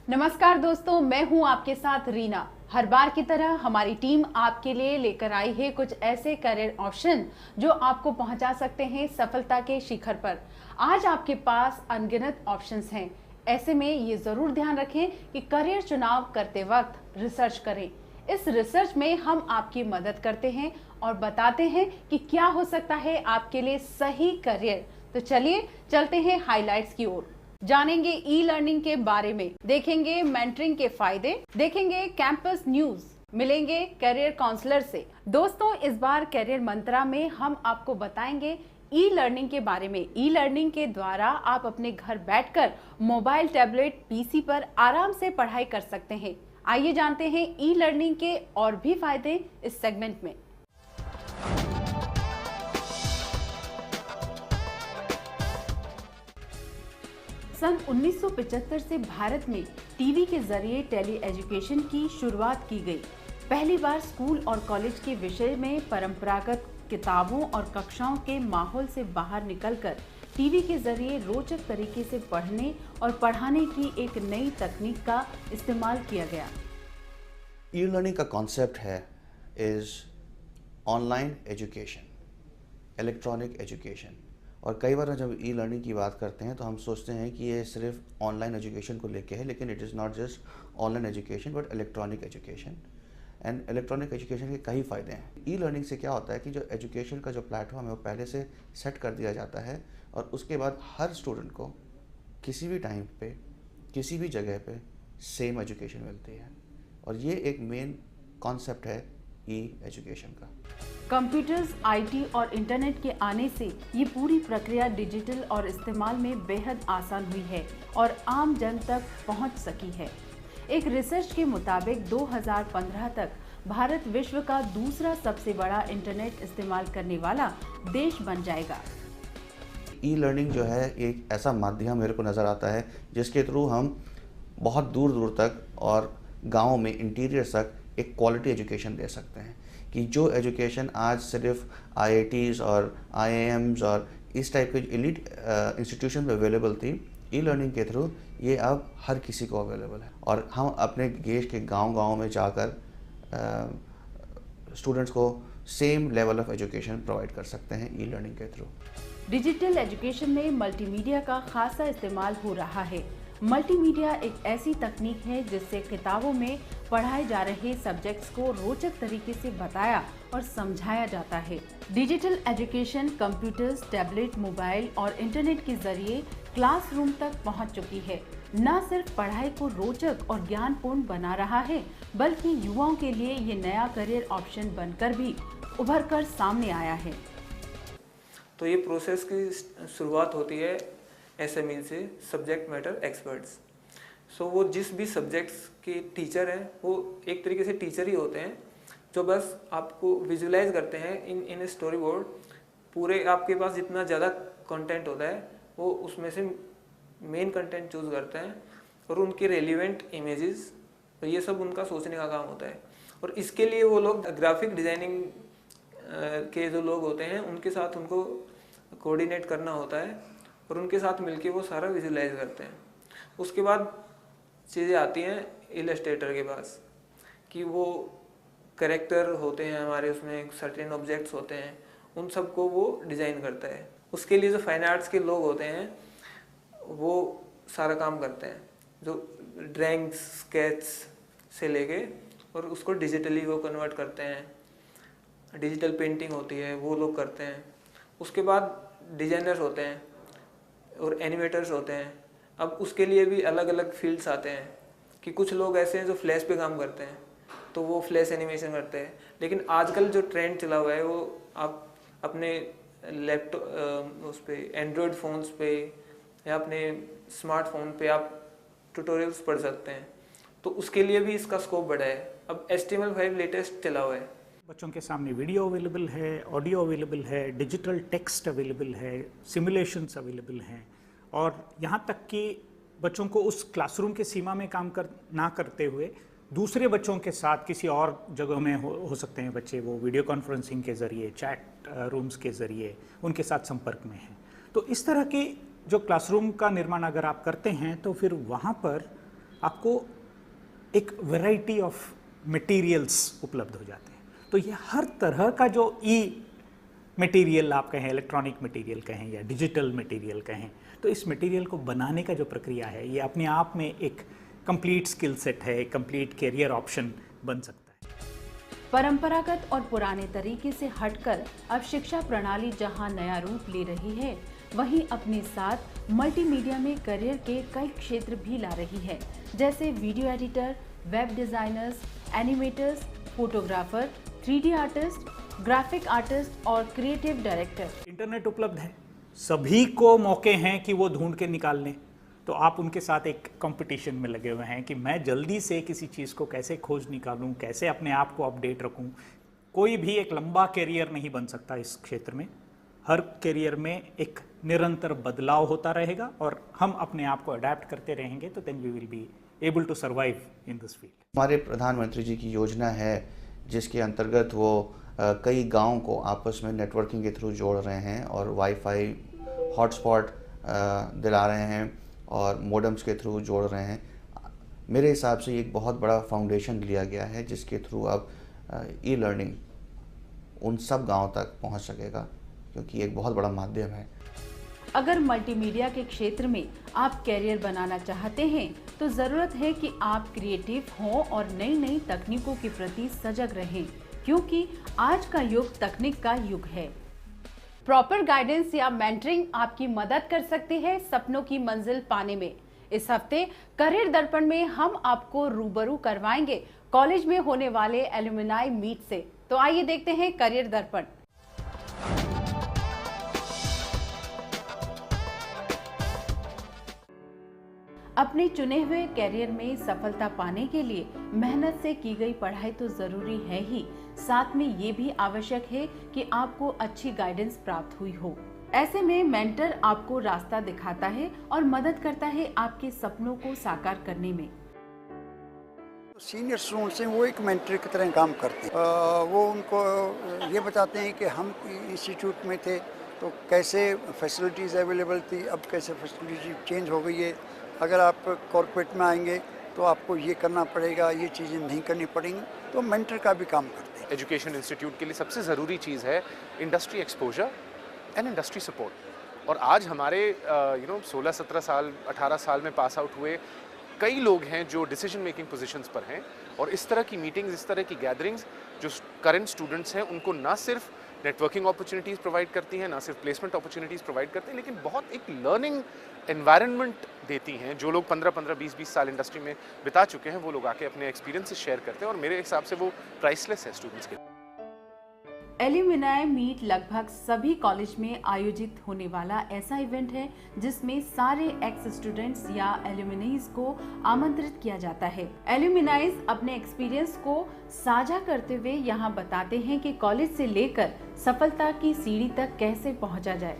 नमस्कार दोस्तों, मैं हूं आपके साथ रीना। हर बार की तरह हमारी टीम आपके लिए लेकर आई है कुछ ऐसे करियर ऑप्शन जो आपको पहुंचा सकते हैं सफलता के शिखर पर। आज आपके पास अनगिनत ऑप्शंस हैं। ऐसे में ये जरूर ध्यान रखें कि करियर चुनाव करते वक्त रिसर्च करें। इस रिसर्च में हम आपकी मदद करते हैं और बताते हैं कि क्या हो सकता है आपके लिए सही करियर। तो चलिए चलते हैं हाइलाइट्स की ओर। जानेंगे ई लर्निंग के बारे में, देखेंगे मेंटरिंग के फायदे, देखेंगे कैंपस न्यूज, मिलेंगे करियर काउंसलर से। दोस्तों, इस बार करियर मंत्रा में हम आपको बताएंगे ई लर्निंग के बारे में। ई लर्निंग के द्वारा आप अपने घर बैठकर मोबाइल, टैबलेट, पीसी पर आराम से पढ़ाई कर सकते हैं। आइए जानते हैं ई लर्निंग के और भी फायदे इस सेगमेंट में। सन 1975 से भारत में टीवी के जरिए टेली एजुकेशन की शुरुआत की गई। पहली बार स्कूल और कॉलेज के विषय में परंपरागत किताबों और कक्षाओं के माहौल से बाहर निकलकर टीवी के जरिए रोचक तरीके से पढ़ने और पढ़ाने की एक नई तकनीक का इस्तेमाल किया गया। ई लर्निंग का कॉन्सेप्ट है is online education, electronic education. और कई बार जब ई लर्निंग की बात करते हैं तो हम सोचते हैं कि ये सिर्फ ऑनलाइन एजुकेशन को लेके है, लेकिन it is not just online education but electronic education. And electronic education के कई फ़ायदे हैं। ई लर्निंग से क्या होता है कि जो एजुकेशन का जो प्लेटफॉर्म है वो पहले से सेट कर दिया जाता है और उसके बाद हर स्टूडेंट को किसी भी टाइम पे किसी भी जगह पे सेम एजुकेशन मिलती है। और ये एक मेन कॉन्सेप्ट है ई एजुकेशन का। कंप्यूटर्स, आईटी और इंटरनेट के आने से ये पूरी प्रक्रिया डिजिटल और इस्तेमाल में बेहद आसान हुई है और आम जन तक पहुंच सकी है। एक रिसर्च के मुताबिक 2015 तक भारत विश्व का दूसरा सबसे बड़ा इंटरनेट इस्तेमाल करने वाला देश बन जाएगा। ई लर्निंग जो है एक ऐसा माध्यम मेरे को नज़र आता है जिसके थ्रू हम बहुत दूर दूर तक और गाँव में इंटीरियर तक एक क्वालिटी एजुकेशन दे सकते हैं। कि जो एजुकेशन आज सिर्फ आईआईटीज़ और आईआईएम्स और इस टाइप के एलिट इंस्टीट्यूशन में अवेलेबल थी, ई लर्निंग के थ्रू ये अब हर किसी को अवेलेबल है। और हम अपने देश के गांव-गांव में जाकर स्टूडेंट्स को same level of education provide कर सकते हैं ई लर्निंग के थ्रू। डिजिटल एजुकेशन में मल्टीमीडिया का खासा इस्तेमाल हो रहा है। मल्टीमीडिया एक ऐसी तकनीक है जिससे किताबों में पढ़ाए जा रहे सब्जेक्ट्स को रोचक तरीके से बताया और समझाया जाता है। Digital education computers, tablet, mobile और इंटरनेट के जरिए क्लासरूम तक पहुंच चुकी है। न सिर्फ पढ़ाई को रोचक और ज्ञानपूर्ण बना रहा है, बल्कि युवाओं के लिए ये नया करियर ऑप्शन बनकर भी उभर कर सामने आया है। तो ये प्रोसेस की शुरुआत होती है SME से, सब्जेक्ट मैटर एक्सपर्ट्स। सो वो जिस भी सब्जेक्ट्स के टीचर हैं वो एक तरीके से टीचर ही होते हैं जो बस आपको विजुलाइज करते हैं इन स्टोरी बोर्ड। पूरे आपके पास जितना ज़्यादा कंटेंट होता है वो उसमें से मेन कंटेंट चूज़ करते हैं और उनके रेलिवेंट इमेजेस, तो ये सब उनका सोचने का काम होता है। और इसके लिए वो लोग ग्राफिक डिज़ाइनिंग के जो लोग होते हैं उनके साथ उनको कोऑर्डिनेट करना होता है और उनके साथ मिलके वो सारा विजुलाइज करते हैं। उसके बाद चीज़ें आती हैं इलस्ट्रेटर के पास कि वो कैरेक्टर होते हैं हमारे, उसमें सर्टेन ऑब्जेक्ट्स होते हैं, उन सबको वो डिज़ाइन करता है। उसके लिए जो फाइन आर्ट्स के लोग होते हैं वो सारा काम करते हैं, जो ड्राइंग्स, स्केच से लेके और उसको डिजिटली वो कन्वर्ट करते हैं। डिजिटल पेंटिंग होती है वो लोग करते हैं। उसके बाद डिजाइनर्स होते हैं और एनिमेटर्स होते हैं। अब उसके लिए भी अलग अलग फील्ड्स आते हैं कि कुछ लोग ऐसे हैं जो फ्लैश पे काम करते हैं तो वो फ्लैश एनिमेशन करते हैं। लेकिन आजकल जो ट्रेंड चला हुआ है वो आप अपने लैपटॉप उस पर एंड्रॉयड फ़ोन्स पे या अपने स्मार्टफोन पे आप ट्यूटोरियल्स पढ़ सकते हैं, तो उसके लिए भी इसका स्कोप बढ़ा है। अब HTML5 लेटेस्ट चला हुआ है। बच्चों के सामने वीडियो अवेलेबल है, ऑडियो अवेलेबल है, डिजिटल टेक्स्ट अवेलेबल है, सिमुलेशंस अवेलेबल हैं और यहाँ तक कि बच्चों को उस क्लासरूम के सीमा में काम ना करते हुए दूसरे बच्चों के साथ किसी और जगह में हो सकते हैं बच्चे, वो वीडियो कॉन्फ्रेंसिंग के ज़रिए, चैट रूम्स के ज़रिए उनके साथ संपर्क में हैं। तो इस तरह के जो क्लासरूम का निर्माण अगर आप करते हैं तो फिर वहाँ पर आपको एक वैरायटी ऑफ मटेरियल्स उपलब्ध हो जाते हैं। तो ये हर तरह का जो मटेरियल आप कहें, इलेक्ट्रॉनिक मटेरियल कहें या डिजिटल मटेरियल कहें, तो इस मटेरियल को बनाने का जो प्रक्रिया है ये अपने आप में एक कंप्लीट स्किल सेट है, एक कंप्लीट कैरियर ऑप्शन बन सकता है। परंपरागत और पुराने तरीके से हटकर अब शिक्षा प्रणाली जहां नया रूप ले रही है, वहीं अपने साथ मल्टीमीडिया में करियर के कई क्षेत्र भी ला रही है, जैसे video editor, web designers, animators, photographer, 3D artist, graphic artist और क्रिएटिव डायरेक्टर। इंटरनेट उपलब्ध है, सभी को मौके हैं कि वो ढूंढ के निकाल लें, तो आप उनके साथ एक कंपटीशन में लगे हुए हैं कि मैं जल्दी से किसी चीज़ को कैसे खोज निकालूं, कैसे अपने आप को अपडेट रखूं। कोई भी एक लंबा करियर नहीं बन सकता इस क्षेत्र में, हर करियर में एक निरंतर बदलाव होता रहेगा और हम अपने आप को अडेप्ट करते रहेंगे, तो then we will be able to survive in this field. हमारे प्रधानमंत्री जी की योजना है जिसके अंतर्गत वो कई गाँव को आपस में नेटवर्किंग के थ्रू जोड़ रहे हैं और वाईफाई हॉटस्पॉट दिला रहे हैं और मोडम्स के थ्रू जोड़ रहे हैं। मेरे हिसाब से ये एक बहुत बड़ा फाउंडेशन लिया गया है जिसके थ्रू अब ई लर्निंग उन सब गाँव तक पहुंच सकेगा, क्योंकि एक बहुत बड़ा माध्यम है। अगर मल्टीमीडिया के क्षेत्र में आप कैरियर बनाना चाहते हैं तो ज़रूरत है कि आप क्रिएटिव हों और नई नई तकनीकों के प्रति सजग रहें, क्योंकि आज का युग तकनीक का युग है। प्रॉपर गाइडेंस या मेंटरिंग आपकी मदद कर सकती है सपनों की मंजिल पाने में। इस हफ्ते करियर दर्पण में हम आपको रूबरू करवाएंगे कॉलेज में होने वाले एलुमनाई मीट से। तो आइए देखते हैं करियर दर्पण। अपने चुने हुए कैरियर में सफलता पाने के लिए मेहनत से की गई पढ़ाई तो जरूरी है ही, साथ में ये भी आवश्यक है कि आपको अच्छी गाइडेंस प्राप्त हुई हो। ऐसे में मेंटर आपको रास्ता दिखाता है और मदद करता है आपके सपनों को साकार करने में। सीनियर स्टूडेंट्स हैं, वो एक मेंटर की तरह काम करते हैं। वो उनको ये बताते हैं कि हम इंस्टीट्यूट में थे तो कैसे फैसिलिटीज़ अवेलेबल थी, अब कैसे फैसिलिटी चेंज हो गई है। अगर आप कॉर्पोरेट में आएंगे तो आपको ये करना पड़ेगा, ये चीज़ें नहीं करनी पड़ेंगी, तो मेंटर का भी काम करते हैं। एजुकेशन इंस्टीट्यूट के लिए सबसे ज़रूरी चीज़ है industry exposure and industry support. और आज हमारे 16-17 साल 18 साल में पास आउट हुए कई लोग हैं जो डिसीजन मेकिंग पोजीशंस पर हैं, और इस तरह की मीटिंग्स, इस तरह की गैदरिंग्स जो करंट स्टूडेंट्स हैं उनको ना सिर्फ नेटवर्किंग अपॉर्चुनिटीज़ प्रोवाइड करती हैं, ना सिर्फ प्लेसमेंट अपॉर्चुनिटीज़ प्रोवाइड करती हैं, लेकिन बहुत एक लर्निंग एनवायरनमेंट देती हैं। जो लोग 15-15, 20-20 साल इंडस्ट्री में बिता चुके हैं वो लोग आके अपने एक्सपीरियंसेस शेयर करते हैं, और मेरे हिसाब से वो प्राइसलेस है स्टूडेंट्स के लिए। एलुमनाई मीट लगभग सभी कॉलेज में आयोजित होने वाला ऐसा इवेंट है जिसमें सारे एक्स स्टूडेंट्स या एलुमनाइज को आमंत्रित किया जाता है। एलुमनाइज अपने एक्सपीरियंस को साझा करते हुए यहाँ बताते हैं कि कॉलेज से लेकर सफलता की सीढ़ी तक कैसे पहुँचा जाए।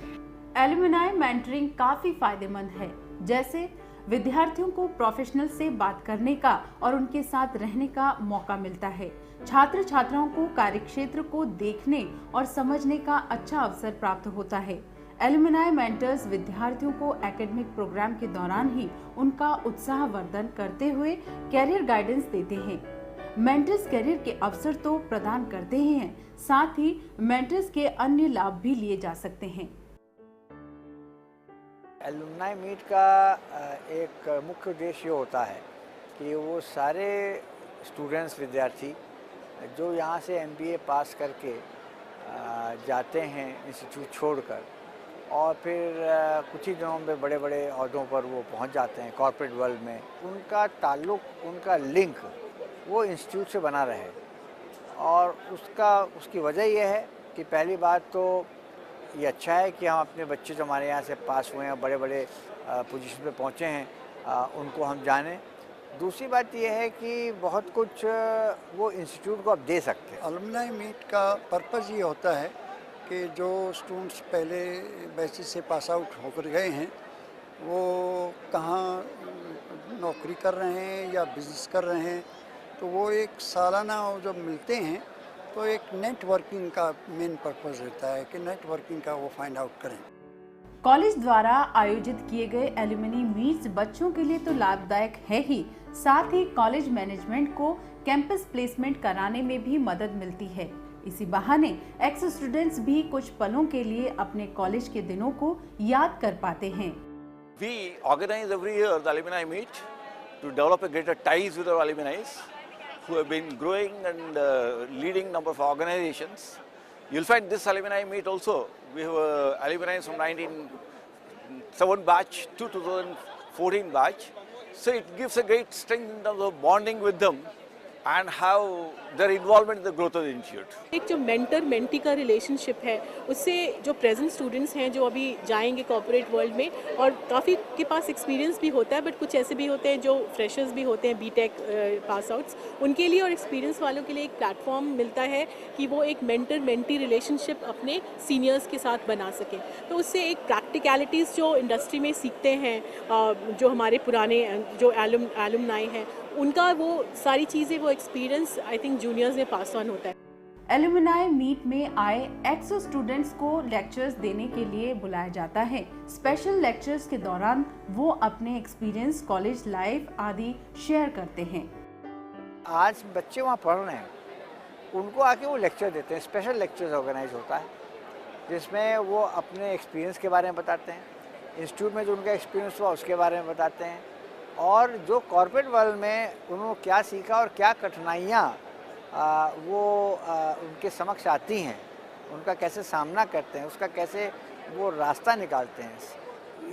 एलुमनाई मेंटरिंग काफी फायदेमंद है, जैसे विद्यार्थियों को प्रोफेशनल से बात करने का और उनके साथ रहने का मौका मिलता है। छात्र छात्राओं को कार्यक्षेत्र को देखने और समझने का अच्छा अवसर प्राप्त होता है। एलुमनाई मेंटर्स विद्यार्थियों को एकेडमिक प्रोग्राम के दौरान ही उनका उत्साहवर्धन करते हुए कैरियर गाइडेंस देते हैं। मेंटर्स कैरियर के अवसर तो प्रदान करते ही हैं, साथ ही मेंटर्स के अन्य लाभ भी लिए जा सकते हैं। एलुमनाई मीट का एक मुख्य उद्देश्य होता है कि वो सारे स्टूडेंट्स, विद्यार्थी जो यहाँ से MBA पास करके जाते हैं इंस्टीट्यूट छोड़कर, और फिर कुछ ही दिनों में बड़े बड़े ओहदों पर वो पहुँच जाते हैं कॉर्पोरेट वर्ल्ड में, उनका ताल्लुक, उनका लिंक वो इंस्टीट्यूट से बना रहे। और उसकी वजह यह है कि पहली बात तो ये अच्छा है कि हम अपने बच्चे जो हमारे यहाँ से पास हुए हैं, बड़े बड़े पोजीशन पे पहुँचे हैं, उनको हम जानें। दूसरी बात यह है कि बहुत कुछ वो इंस्टीट्यूट को अब दे सकते हैं। एलुमनाई मीट का पर्पज़ ये होता है कि जो स्टूडेंट्स पहले बैचेस से पास आउट होकर गए हैं वो कहाँ नौकरी कर रहे हैं या बिज़नेस कर रहे हैं, तो वो एक सालाना जब मिलते हैं तो एक नेटवर्किंग का मेन पर्पज़ रहता है कि नेटवर्किंग का वो फाइंड आउट करें। कॉलेज द्वारा आयोजित किए गए एलुमनी मीट्स बच्चों के लिए तो लाभदायक है ही, साथ ही कॉलेज मैनेजमेंट को कैंपस प्लेसमेंट कराने में भी मदद मिलती है। इसी बहाने एक्स स्टूडेंट्स भी कुछ पलों के लिए अपने कॉलेज के दिनों को याद कर पाते हैं। We organize every year the alumni meet to develop a greater ties with our alumni who have been growing and leading number of organizations. You'll find this alumni meet also. We have alumni from 1997 batch to 2014 batch. So it gives a great strength in terms of bonding with them and how their involvement in the growth of the institute. एक जो mentor mentee का relationship है उससे जो present students हैं जो अभी जाएंगे कॉर्पोरेट वर्ल्ड में, और काफ़ी के पास एक्सपीरियंस भी होता है, बट कुछ ऐसे भी होते हैं जो फ्रेशर्स भी होते हैं, बीटेक पास आउट्स, उनके लिए और एक्सपीरियंस वालों के लिए एक प्लेटफॉर्म मिलता है कि वो एक मेंटर मेंटी रिलेशनशिप अपने सीनियर्स के साथ बना सकें। तो उससे एक प्रैक्टिकलिटीज़ जो इंडस्ट्री में सीखते हैं, जो हमारे पुराने जो एलुमनाई हैं उनका वो सारी चीज़ें, वो एक्सपीरियंस आई थिंक जूनियर्स में पास ऑन होता है। एलुमनाई मीट में आए एक्स स्टूडेंट्स को लेक्चर्स देने के लिए बुलाया जाता है। स्पेशल लेक्चर्स के दौरान वो अपने एक्सपीरियंस, कॉलेज लाइफ आदि शेयर करते हैं। आज बच्चे वहाँ पढ़ रहे हैं, उनको आके वो लेक्चर देते हैं। स्पेशल लेक्चर्स ऑर्गेनाइज होता है जिसमें वो अपने एक्सपीरियंस के बारे में बताते हैं, इंस्टीट्यूट में जो उनका एक्सपीरियंस हुआ उसके बारे में बताते हैं, और जो कॉर्पोरेट वर्ल्ड में उन्होंने क्या सीखा और क्या कठिनाइयाँ उनके समक्ष आती हैं, उनका कैसे सामना करते हैं, उसका कैसे वो रास्ता निकालते हैं,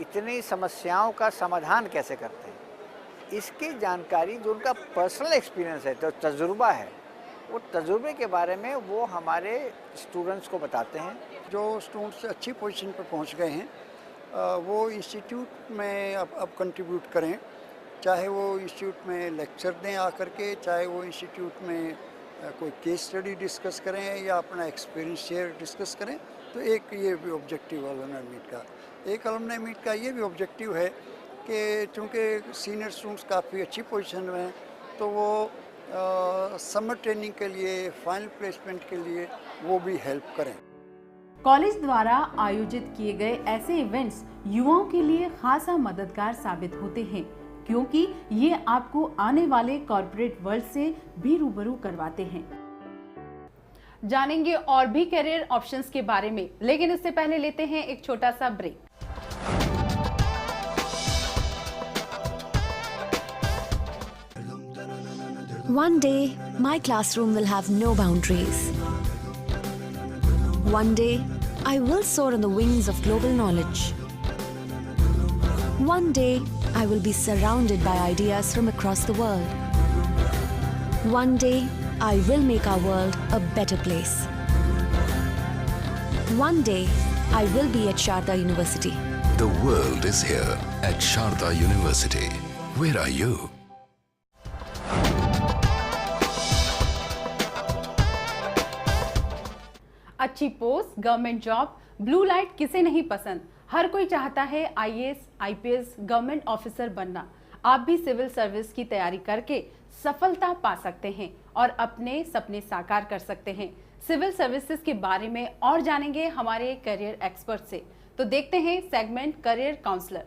इतनी समस्याओं का समाधान कैसे करते हैं, इसकी जानकारी जो उनका पर्सनल एक्सपीरियंस है, जो तजुर्बा है, वो तजुर्बे के बारे में वो हमारे स्टूडेंट्स को बताते हैं। जो स्टूडेंट्स अच्छी पोजीशन पर पहुंच गए हैं वो इंस्टीट्यूट में अब कंट्रीब्यूट करें, चाहे वो इंस्टीट्यूट में लेक्चर दें आकर के, चाहे वो इंस्टीट्यूट में कोई केस स्टडी डिस्कस करें या अपना एक्सपीरियंस शेयर डिस्कस करें। तो एक ये भी ऑब्जेक्टिव अलुमनाई मीट का, एक अलुमनाई मीट का ये भी ऑब्जेक्टिव है कि चूँकि सीनियर स्टूडेंट्स काफ़ी अच्छी पोजीशन में हैं तो वो समर ट्रेनिंग के लिए, फाइनल प्लेसमेंट के लिए वो भी हेल्प करें। कॉलेज द्वारा आयोजित किए गए ऐसे इवेंट्स युवाओं के लिए खासा मददगार साबित होते हैं, क्योंकि ये आपको आने वाले कॉर्पोरेट वर्ल्ड से भी रूबरू करवाते हैं। जानेंगे और भी करियर ऑप्शंस के बारे में, लेकिन इससे पहले लेते हैं एक छोटा सा break. One day, my classroom will have no boundaries. One day, I will soar on the wings of global knowledge. One day, I will be surrounded by ideas from across the world. One day, I will make our world a better place. One day, I will be at Sharda University. The world is here at Sharda University. Where are you? अच्छी post, government job, blue light किसे नहीं पसंद। हर कोई चाहता है IAS, IPS, government officer बनना। आप भी सिविल सर्विस की तैयारी करके सफलता पा सकते हैं और अपने सपने साकार कर सकते हैं। सिविल सर्विसेज के बारे में और जानेंगे हमारे करियर एक्सपर्ट से। तो देखते हैं segment career counsellor.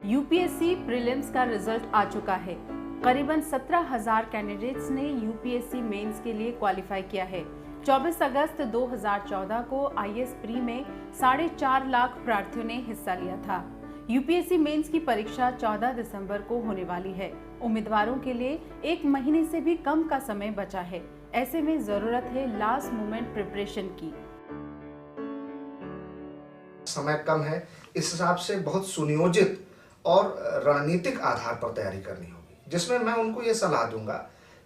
UPSC prelims का रिजल्ट आ चुका है। करीबन 17,000 कैंडिडेट्स ने यूपीएससी मेंस के लिए क्वालिफाई किया है। 24 अगस्त 2014 को आईएएस प्री में 4.5 लाख प्रार्थियों ने हिस्सा लिया था। यूपीएससी मेंस की परीक्षा 14 दिसंबर को होने वाली है। उम्मीदवारों के लिए 1 महीने से भी कम का समय बचा है। ऐसे में जरूरत है लास्ट मोमेंट प्रिपरेशन की। समय कम है, इस हिसाब से बहुत सुनियोजित और रणनीतिक आधार पर तैयारी करनी होगी, जिसमें मैं उनको ये सलाह दूंगा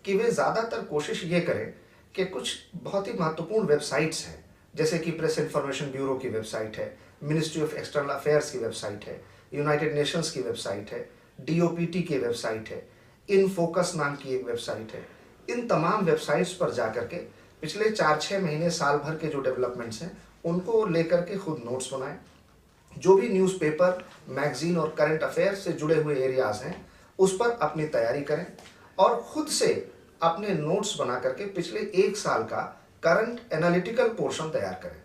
कि वे ज़्यादातर कोशिश ये करें कि कुछ बहुत ही महत्वपूर्ण वेबसाइट्स हैं, जैसे कि प्रेस इंफॉर्मेशन ब्यूरो की वेबसाइट है, मिनिस्ट्री ऑफ एक्सटर्नल अफेयर्स की वेबसाइट है, यूनाइटेड नेशंस की वेबसाइट है, डीओपीटी की वेबसाइट है, इन फोकस नाम की एक वेबसाइट है। इन तमाम वेबसाइट्स पर जा करके पिछले 4-6 महीने, साल भर के जो डेवलपमेंट्स हैं उनको लेकर के खुद नोट्स बनाएं। जो भी न्यूज़पेपर, मैगजीन और करंट अफेयर से जुड़े हुए एरियाज हैं उस पर अपनी तैयारी करें और खुद से अपने नोट्स बना करके पिछले 1 साल का करंट एनालिटिकल पोर्शन तैयार करें।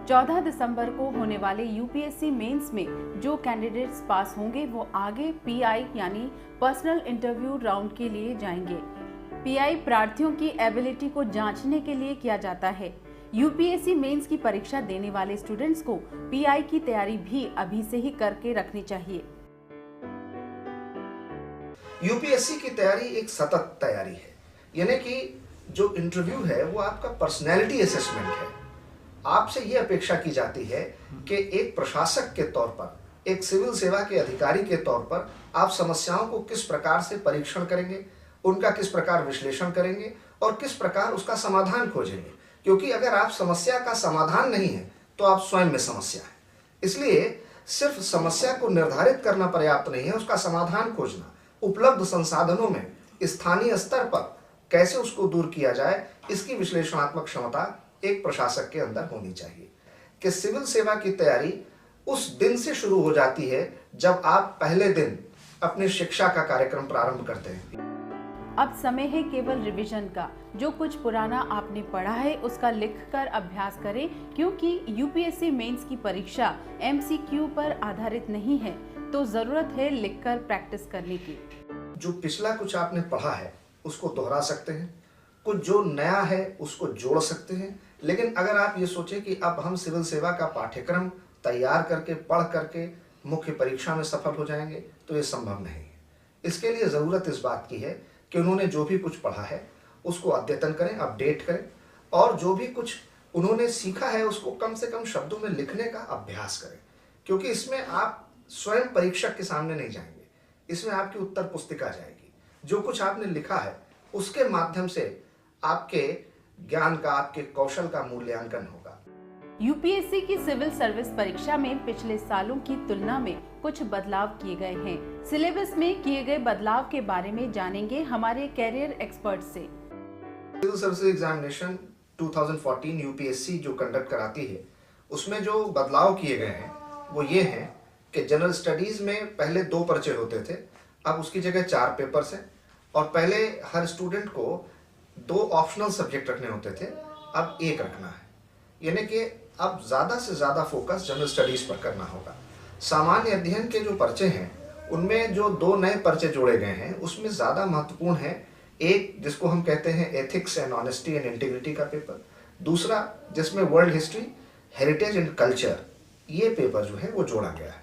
14 दिसंबर को होने वाले यूपीएससी मेंस में जो कैंडिडेट्स पास होंगे वो आगे पीआई यानी पर्सनल इंटरव्यू राउंड के लिए जाएंगे। पीआई प्रार्थियों की एबिलिटी को जांचने के लिए किया जाता है। यूपीएससी मेंस की परीक्षा देने वाले स्टूडेंट्स को पीआई की तैयारी भी अभी से ही करके रखनी चाहिए। यूपीएससी की तैयारी एक सतत तैयारी है, यानी कि जो इंटरव्यू है वो आपका पर्सनैलिटी असेसमेंट है। आपसे ये अपेक्षा की जाती है कि एक प्रशासक के तौर पर, एक सिविल सेवा के अधिकारी के तौर पर आप समस्याओं को किस प्रकार से परीक्षण करेंगे, उनका किस प्रकार विश्लेषण करेंगे और किस प्रकार उसका समाधान खोजेंगे। क्योंकि अगर आप समस्या का समाधान नहीं है तो आप स्वयं में समस्या है। इसलिए सिर्फ समस्या को निर्धारित करना पर्याप्त नहीं है, उसका समाधान खोजना, उपलब्ध संसाधनों में स्थानीय स्तर पर कैसे उसको दूर किया जाए, इसकी विश्लेषणात्मक क्षमता एक प्रशासक के अंदर होनी चाहिए। कि सिविल सेवा की तैयारी उस दिन से शुरू हो जाती है जब आप पहले दिन अपने शिक्षा का कार्यक्रम प्रारंभ करते हैं। अब समय है केवल रिवीजन का। जो कुछ पुराना आपने पढ़ा है उसका लिखकर अभ्यास करें, क्योंकि यूपीएससी मेंस की परीक्षा एमसीक्यू पर आधारित नहीं है, तो जरूरत है लिखकर प्रैक्टिस करने की। जो पिछला कुछ आपने पढ़ा है उसको दोहरा सकते हैं, कुछ जो नया है उसको जोड़ सकते हैं। लेकिन अगर आप ये सोचें कि अब हम सिविल सेवा का पाठ्यक्रम तैयार करके पढ़ करके मुख्य परीक्षा में सफल हो जाएंगे, तो ये संभव नहीं है। इसके लिए ज़रूरत इस बात की है कि उन्होंने जो भी कुछ पढ़ा है उसको अद्यतन करें, अपडेट करें, और जो भी कुछ उन्होंने सीखा है उसको कम से कम शब्दों में लिखने का अभ्यास करें। क्योंकि इसमें आप स्वयं परीक्षक के सामने नहीं जाएंगे, इसमें आपकी उत्तर पुस्तिका जाएगी। जो कुछ आपने लिखा है उसके माध्यम से आपके ज्ञान का, आपके कौशल का मूल्यांकन होगा। यूपीएससी की सिविल सर्विस परीक्षा में पिछले सालों की तुलना में कुछ बदलाव किए गए हैं। सिलेबस में किए गए बदलाव के बारे में जानेंगे हमारे कैरियर एक्सपर्ट से। सिविल सर्विस एग्जामिनेशन 2014 यूपीएससी जो कंडक्ट कराती है, उसमें जो बदलाव किए गए हैं वो ये हैं कि जनरल स्टडीज में पहले 2 पर्चे होते थे, अब उसकी जगह 4 पेपर्स हैं। और पहले हर स्टूडेंट को 2 ऑप्शनल सब्जेक्ट रखने होते थे, अब 1 रखना है। यानी कि अब ज़्यादा से ज़्यादा फोकस जनरल स्टडीज़ पर करना होगा। सामान्य अध्ययन के जो पर्चे हैं उनमें जो 2 नए पर्चे जोड़े गए हैं उसमें ज़्यादा महत्वपूर्ण है एक जिसको हम कहते हैं ethics and honesty and integrity का पेपर, दूसरा जिसमें world history, heritage and culture, ये पेपर जो है वो जोड़ा गया है।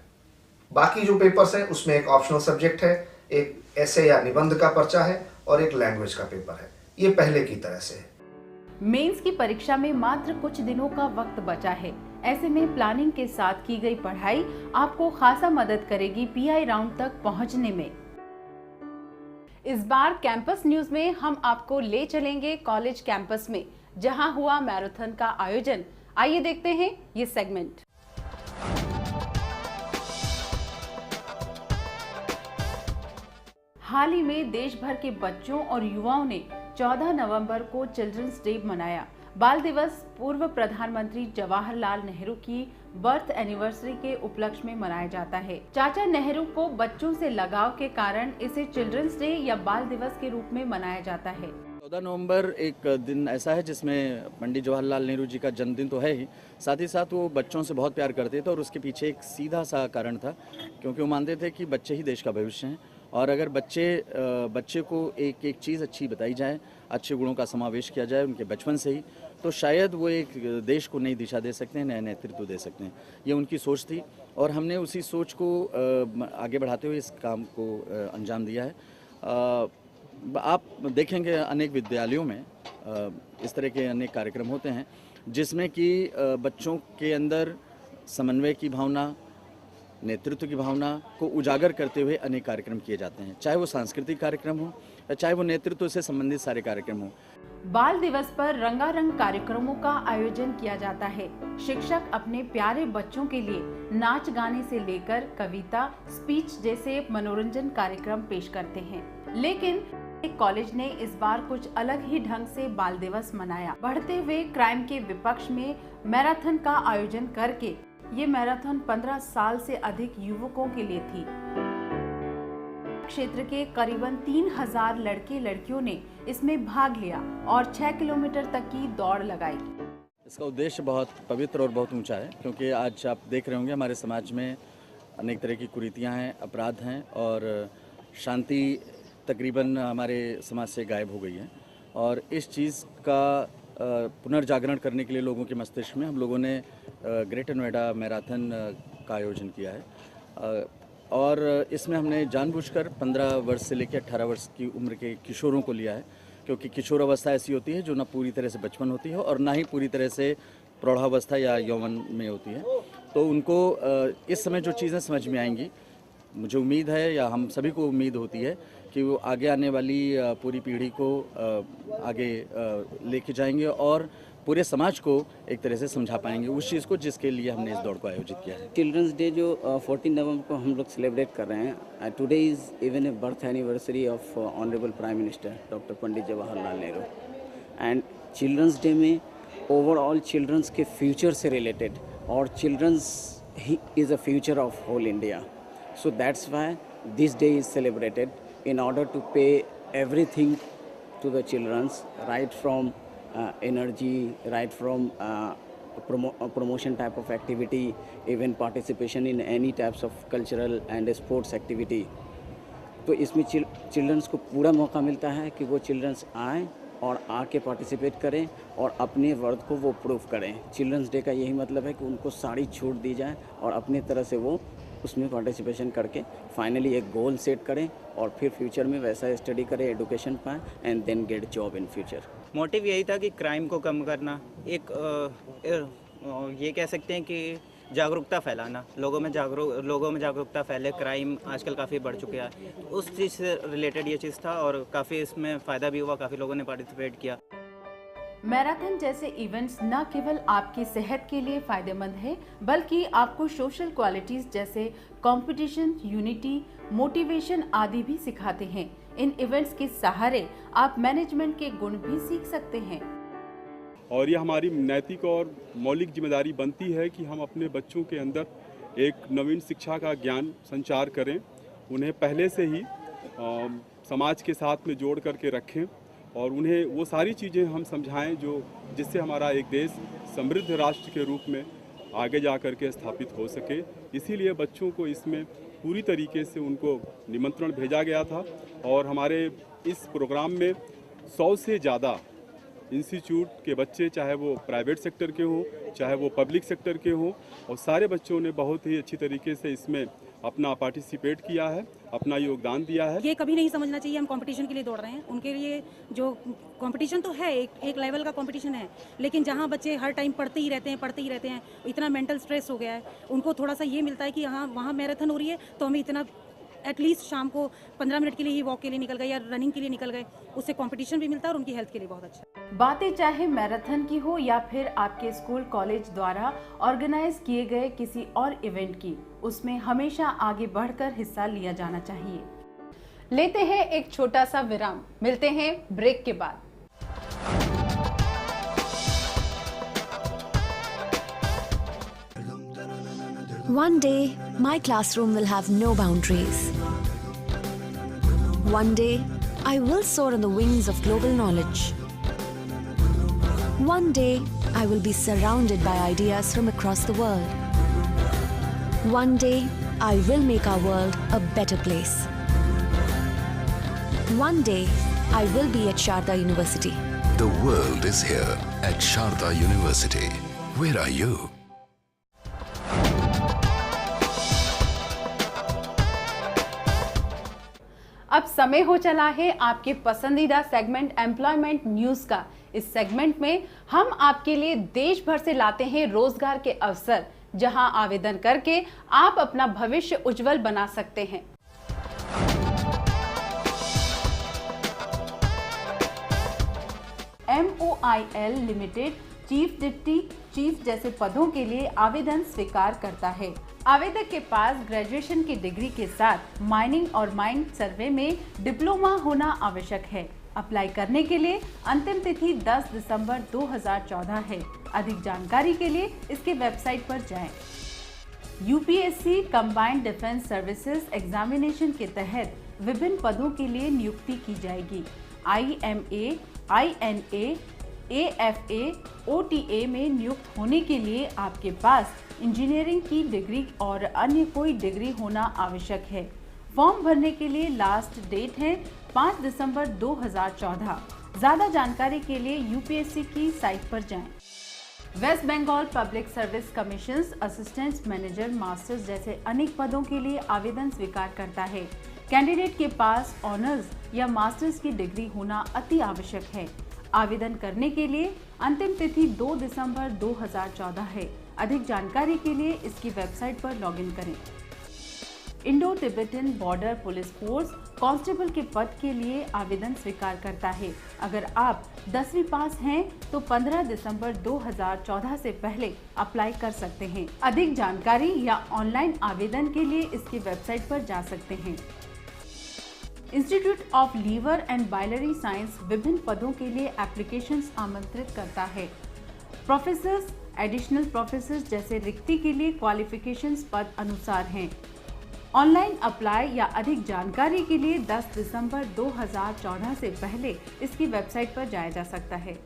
बाकी जो पेपर्स हैं उसमें एक ऑप्शनल सब्जेक्ट है, एक ऐसे या निबंध का पर्चा है और एक लैंग्वेज का पेपर है। ये पहले की तरह से है। मेंस की परीक्षा में मात्र कुछ दिनों का वक्त बचा है। ऐसे में प्लानिंग के साथ की गई पढ़ाई आपको खासा मदद करेगी पीआई राउंड तक पहुंचने में। इस बार कैंपस न्यूज में हम आपको ले चलेंगे कॉलेज कैंपस में, जहां हुआ मैराथन का आयोजन। आइए देखते हैं ये सेगमेंट। हाल ही में देश भर के बच्चों और युवाओं ने 14 नवंबर को चिल्ड्रंस डे मनाया। बाल दिवस पूर्व प्रधानमंत्री जवाहरलाल नेहरू की बर्थ एनिवर्सरी के उपलक्ष्य में मनाया जाता है। चाचा नेहरू को बच्चों से लगाव के कारण इसे चिल्ड्रंस डे या बाल दिवस के रूप में मनाया जाता है। 14 नवंबर एक दिन ऐसा है जिसमें पंडित जवाहरलाल नेहरू जी का जन्मदिन तो है ही, साथ ही साथ वो बच्चों से बहुत प्यार करते थे और उसके पीछे एक सीधा सा कारण था, क्योंकि वो मानते थे कि बच्चे ही देश का भविष्य हैं और अगर बच्चे को एक एक चीज़ अच्छी बताई जाए, अच्छे गुणों का समावेश किया जाए उनके बचपन से ही, तो शायद वो एक देश को नई दिशा दे सकते हैं, नया नेतृत्व दे सकते हैं। ये उनकी सोच थी और हमने उसी सोच को आगे बढ़ाते हुए इस काम को अंजाम दिया है। आप देखेंगे अनेक विद्यालयों में इस तरह के अनेक कार्यक्रम होते हैं जिसमें कि बच्चों के अंदर समन्वय की भावना, नेतृत्व की भावना को उजागर करते हुए अनेक कार्यक्रम किए जाते हैं, चाहे वो सांस्कृतिक कार्यक्रम हो या चाहे वो नेतृत्व से संबंधित सारे कार्यक्रम हो। बाल दिवस पर रंगारंग कार्यक्रमों का आयोजन किया जाता है। शिक्षक अपने प्यारे बच्चों के लिए नाच गाने से लेकर कविता, स्पीच जैसे मनोरंजन कार्यक्रम पेश करते हैं। लेकिन एक कॉलेज ने इस बार कुछ अलग ही ढंग से बाल दिवस मनाया। बढ़ते हुए क्राइम के विपक्ष में मैराथन का आयोजन करके ये मैराथन 15 साल से अधिक युवकों के लिए थी। क्षेत्र के करीबन 3000 लड़के लड़कियों ने इसमें भाग लिया और 6 किलोमीटर तक की दौड़ लगाई। इसका उद्देश्य बहुत पवित्र और बहुत ऊंचा है, क्योंकि आज आप देख रहे होंगे हमारे समाज में अनेक तरह की कुरीतियां हैं, अपराध हैं और शांति तकरीबन हमारे समाज से गायब हो गई है। और इस चीज़ का पुनर्जागरण करने के लिए लोगों के मस्तिष्क में हम लोगों ने ग्रेटर नोएडा मैराथन का आयोजन किया है। और इसमें हमने जानबूझकर 15 वर्ष से लेकर 18 वर्ष की उम्र के किशोरों को लिया है, क्योंकि किशोर अवस्था ऐसी होती है जो ना पूरी तरह से बचपन होती है और ना ही पूरी तरह से प्रौढ़ावस्था या यौवन में होती है। तो उनको इस समय जो चीज़ें समझ में आएंगी, मुझे उम्मीद है या हम सभी को उम्मीद होती है कि वो आगे आने वाली पूरी पीढ़ी को आगे लेके जाएंगे और पूरे समाज को एक तरह से समझा पाएंगे उस चीज़ को जिसके लिए हमने इस दौड़ को आयोजित किया है। चिल्ड्रंस डे जो 14 नवंबर को हम लोग सेलिब्रेट कर रहे हैं, today is even a birth anniversary of honourable prime minister doctor Pandit Jawaharlal Nehru. And children's day में ओवरऑल चिल्ड्रंस के फ्यूचर से रिलेटेड, और चिल्ड्रंस ही is a future of whole India, so that's why this day is celebrated in order to pay everything to the children's, right from energy, right from promotion type of activity, even participation in any types of cultural and sports activity. तो इसमें children's को पूरा मौका मिलता है कि वो children's आएँ और आके पार्टिसिपेट करें और अपने वर्थ को वो प्रूव करें। चिल्ड्रंस डे का यही मतलब है कि उनको सारी छूट दी जाए और अपनी तरह से वो उसमें पार्टिसिपेशन करके फाइनली एक गोल सेट करें और फिर फ्यूचर में वैसा स्टडी करें, एजुकेशन पाएँ and then get job in future. Motive यही था कि क्राइम को कम करना, एक ये कह सकते हैं कि जागरूकता फैलाना, लोगों में जागरूकता फैले। क्राइम आजकल काफ़ी बढ़ चुका है, उस चीज़ से रिलेटेड ये चीज़ था और काफ़ी इसमें फ़ायदा भी हुआ, काफ़ी लोगों ने पार्टिसिपेट किया। मैराथन जैसे इवेंट्स न केवल आपकी सेहत के लिए फायदेमंद है, बल्कि आपको सोशल क्वालिटीज जैसे कंपटीशन, यूनिटी, मोटिवेशन आदि भी सिखाते हैं। इन इवेंट्स के सहारे आप मैनेजमेंट के गुण भी सीख सकते हैं। और ये हमारी नैतिक और मौलिक जिम्मेदारी बनती है कि हम अपने बच्चों के अंदर एक नवीन शिक्षा का ज्ञान संचार करें, उन्हें पहले से ही समाज के साथ में जोड़ करके रखें और उन्हें वो सारी चीज़ें हम समझाएं जो जिससे हमारा एक देश समृद्ध राष्ट्र के रूप में आगे जा कर के स्थापित हो सके। इसीलिए बच्चों को इसमें पूरी तरीके से उनको निमंत्रण भेजा गया था और हमारे इस प्रोग्राम में 100 से ज़्यादा इंस्टीट्यूट के बच्चे, चाहे वो प्राइवेट सेक्टर के हों चाहे वो पब्लिक सेक्टर के हों, और सारे बच्चों ने बहुत ही अच्छी तरीके से इसमें अपना पार्टिसिपेट किया है, अपना योगदान दिया है। ये कभी नहीं समझना चाहिए हम कंपटीशन के लिए दौड़ रहे हैं। उनके लिए जो कंपटीशन तो है, एक लेवल का कंपटीशन है, लेकिन जहाँ बच्चे हर टाइम पढ़ते ही रहते हैं, इतना मेंटल स्ट्रेस हो गया है, उनको थोड़ा सा ये मिलता है कि हाँ वहाँ मैराथन हो रही है तो हमें इतना एटलीस्ट शाम को 15 मिनट के लिए ही वॉक के लिए निकल गए या रनिंग के लिए निकल गए, उससे कंपटीशन भी मिलता है और उनकी हेल्थ के लिए बहुत अच्छा। बातें चाहे मैराथन की हो या फिर आपके स्कूल कॉलेज द्वारा ऑर्गेनाइज किए गए किसी और इवेंट की, उसमें हमेशा आगे बढ़कर हिस्सा लिया जाना चाहिए। लेते हैं एक छोटा सा विराम, मिलते हैं ब्रेक के बाद। One day, my classroom will have no boundaries. One day, I will soar on the wings of global knowledge. One day, I will be surrounded by ideas from across the world. One day, I will make our world a better place. One day, I will be at Sharda University. The world is here at Sharda University. Where are you? अब समय हो चला है आपके पसंदीदा segment employment news का। इस segment में हम आपके लिए देश भर से लाते हैं रोजगार के अवसर, जहां आवेदन करके आप अपना भविष्य उज्जवल बना सकते हैं। MOIL limited chief, deputy chief जैसे पदों के लिए आवेदन स्वीकार करता है। आवेदक के पास ग्रेजुएशन की डिग्री के साथ माइनिंग और माइन सर्वे में डिप्लोमा होना आवश्यक है। अप्लाई करने के लिए अंतिम तिथि 10 दिसंबर 2014 है। अधिक जानकारी के लिए इसके वेबसाइट पर जाएं। UPSC combined defence services examination के तहत विभिन्न पदों के लिए नियुक्ति की जाएगी। IMA, INA, AFA, OTA में नियुक्त होने के लिए आपके पास इंजीनियरिंग की डिग्री और अन्य कोई डिग्री होना आवश्यक है। फॉर्म भरने के लिए लास्ट डेट है 5 दिसंबर 2014। ज़्यादा जानकारी के लिए UPSC की साइट पर जाएं। West Bengal public service commission assistant manager masters जैसे अनेक पदों के लिए आवेदन स्वीकार करता है। कैंडिडेट के पास ऑनर्स या मास्टर्स की डिग्री होना अति आवश्यक है। आवेदन करने के लिए अंतिम तिथि 2 दिसंबर 2014 है। अधिक जानकारी के लिए इसकी वेबसाइट पर लॉगिन करें। Indo Tibetan border police force constable के पद के लिए आवेदन स्वीकार करता है। अगर आप 10वीं पास हैं तो 15 दिसंबर 2014 से पहले अप्लाई कर सकते हैं। अधिक जानकारी या ऑनलाइन आवेदन के लिए इसकी वेबसाइट पर जा सकते हैं। Institute of liver and biliary science विभिन्न पदों के लिए एप्लीकेशंस आमंत्रित करता है। प्रोफेसर्स, एडिशनल प्रोफेसर्स जैसे रिक्ति के लिए क्वालिफिकेशंस पद अनुसार हैं। ऑनलाइन अप्लाई या अधिक जानकारी के लिए 10 दिसंबर 2014 से पहले इसकी वेबसाइट पर जाया जा सकता है।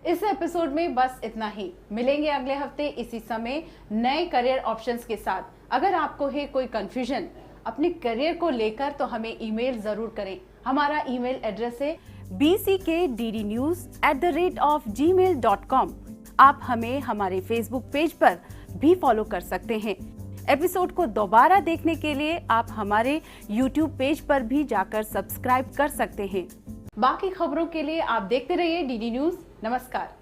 इस एपिसोड में बस इतना ही। मिलेंगे अगले हफ्ते इसी समय नए करियर ऑप्शंस के साथ। अगर आपको है कोई कंफ्यूजन अपने करियर को लेकर तो हमें ईमेल जरूर करें। हमारा ईमेल एड्रेस है bckddnews@gmail.com। आप हमें हमारे फेसबुक पेज पर भी फॉलो कर सकते हैं। एपिसोड को दोबारा देखने के लिए आप हमारे YouTube पेज पर भी जाकर सब्सक्राइब कर सकते हैं। बाकी खबरों के लिए आप देखते रहिए DD न्यूज़। नमस्कार।